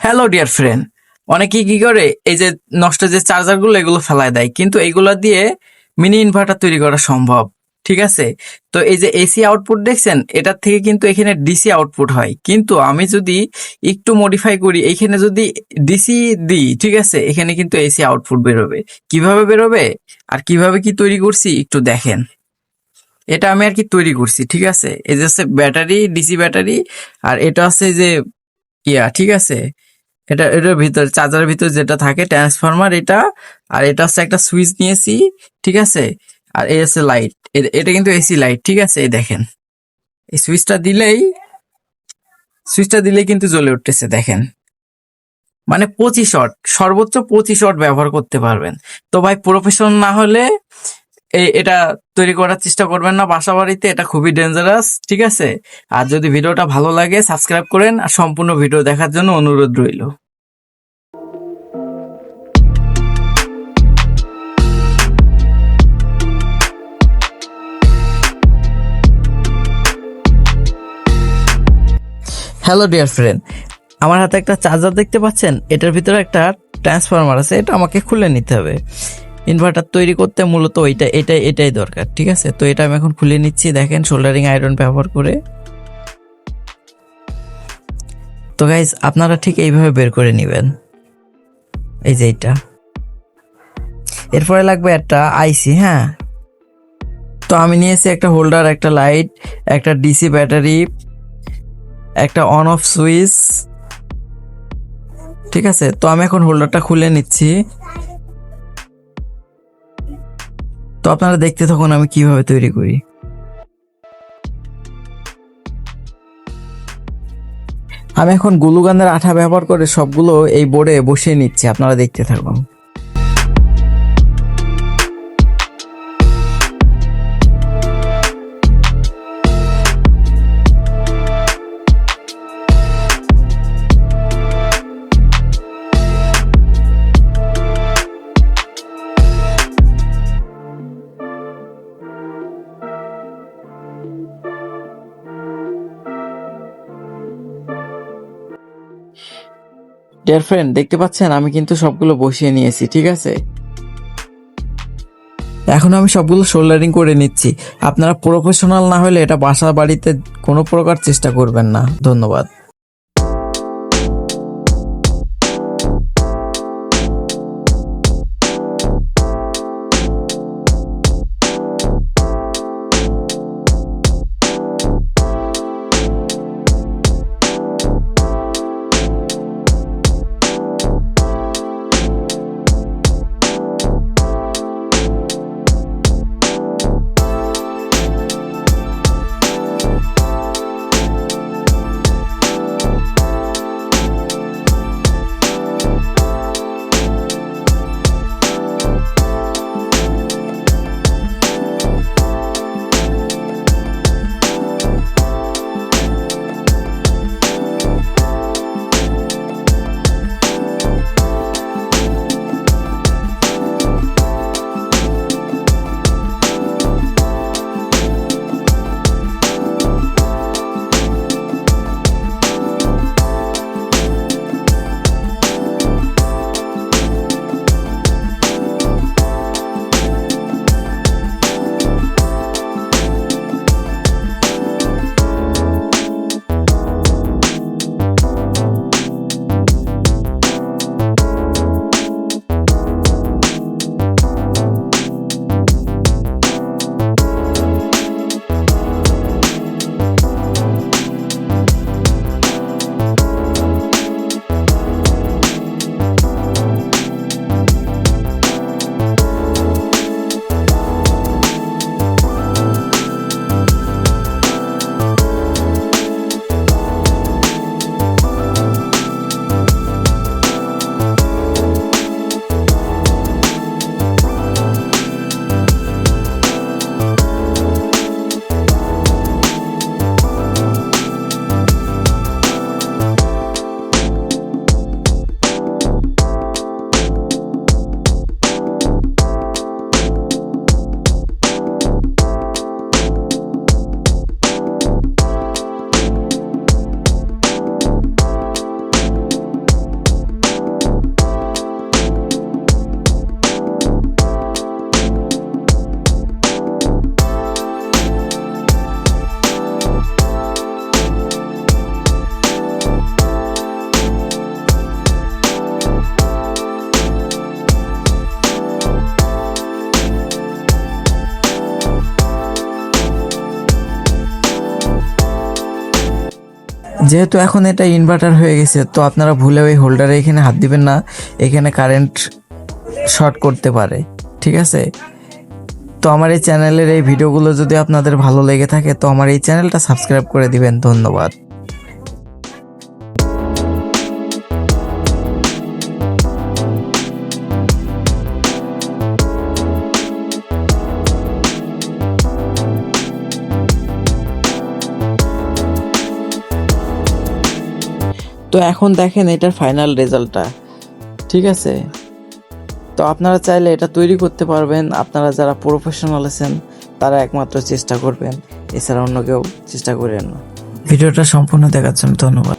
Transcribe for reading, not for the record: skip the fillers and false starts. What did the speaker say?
Hello dear friend, অনেকেই কি করে এই যে নষ্ট যে চার্জারগুলো এগুলো ফেলায় দেয়, কিন্তু এইগুলা দিয়ে মিনি ইনভার্টার তৈরি করা সম্ভব। ঠিক আছে, তো এই যে এসি আউটপুট দেখছেন, এটার থেকে কিন্তু এখানে ডিসি আউটপুট হয়, কিন্তু আমি যদি একটু মডিফাই করি, এইখানে যদি ডিসি দিই, ঠিক আছে, এখানে কিন্তু এসি আউটপুট বেরোবে। কিভাবে বেরোবে আর কিভাবে কি তৈরি করছি একটু দেখেন। এটা আমি আর কি তৈরি করছি, ঠিক আছে। এই যে হচ্ছে ব্যাটারি, ডিসি ব্যাটারি, আর এটা হচ্ছে যে ঠিক আছে, এটার ভিতর চার্জারের ভিতর যেটা থাকে ট্রান্সফরমার এটা, আর এটা হচ্ছে একটা সুইচ নিয়েছি, ঠিক আছে। আর এই হচ্ছে লাইট, এটা কিন্তু এসি লাইট, ঠিক আছে। এই দেখেন, এই সুইচটা দিলেই কিন্তু জ্বলে উঠতেছে, দেখেন। মানে 25 ওয়াট, সর্বোচ্চ 25 ওয়াট ব্যবহার করতে পারবেন। তো ভাই, প্রফেশনাল না হলে এটা তৈরি করার চেষ্টা করবেন না বাসা বাড়িতে, এটা খুবই ডেঞ্জারাস, ঠিক আছে। আর যদি ভিডিওটা ভালো লাগে সাবস্ক্রাইব করেন, আর সম্পূর্ণ ভিডিও দেখার জন্য অনুরোধ রইল। হ্যালো ডিয়ার ফ্রেন্ড, আমার হাতে একটা চার্জার দেখতে পাচ্ছেন, এটার ভিতরে একটা ট্রান্সফরমার আছে, এটা আমাকে খুলে নিতে হবে। ইনভার্টার তৈরি করতে মূলত এটাই দরকার, ঠিক আছে। তো এটা আমি এখন খুলে নিচ্ছি, দেখেন, সোল্ডারিং আয়রন ব্যবহার করে। তো গাইজ, আপনারা ঠিক এইভাবে বের করে নেবেন, এই যে এইটা। এরপরে লাগবে একটা আইসি, হ্যাঁ। তো আমি নিয়েছি একটা হোল্ডার, একটা লাইট, একটা ডিসি ব্যাটারি, একটা অন অফ সুইচ, ঠিক আছে। তো আমি এখন হোল্ডারটা খুলে নিচ্ছি। তো আপনারা দেখতে থাকুন আমি কিভাবে তৈরি করি। আমি এখন গ্লুগানের আঠা ব্যবহার করে সবগুলো এই বোর্ডে বসিয়ে নিচ্ছি, আপনারা দেখতে থাকুন। ডিয়ার ফ্রেন্ড, দেখতে পাচ্ছেন আমি কিন্তু সবগুলো বসিয়ে নিয়েছি, ঠিক আছে। এখন আমি সবগুলো সোল্ডারিং করে নিচ্ছি। আপনারা প্রফেশনাল না হলে এটা বাসা বাড়িতে কোনো প্রকার চেষ্টা করবেন না। ধন্যবাদ। যেহেতু এখন এটা ইনভার্টার হয়ে গেছে, তো আপনারা ভুলেও এই হোল্ডারে এখানে হাত দিবেন না, এখানে কারেন্ট শর্ট করতে পারে, ঠিক আছে? তো আমার এই চ্যানেলের এই ভিডিওগুলো যদি আপনাদের ভালো লেগে থাকে, তো আমার এই চ্যানেলটা সাবস্ক্রাইব করে দিবেন। ধন্যবাদ। তো এখন দেখেন এটার ফাইনাল রেজাল্টটা, ঠিক আছে? তো আপনারা চাইলে এটা তৈরি করতে পারবেন। আপনারা যারা প্রফেশনাল আছেন তারা একমাত্র চেষ্টা করবেন, এছাড়া অন্য কেউ চেষ্টা করেন না। ভিডিওটা সম্পূর্ণ দেখার জন্য ধন্যবাদ।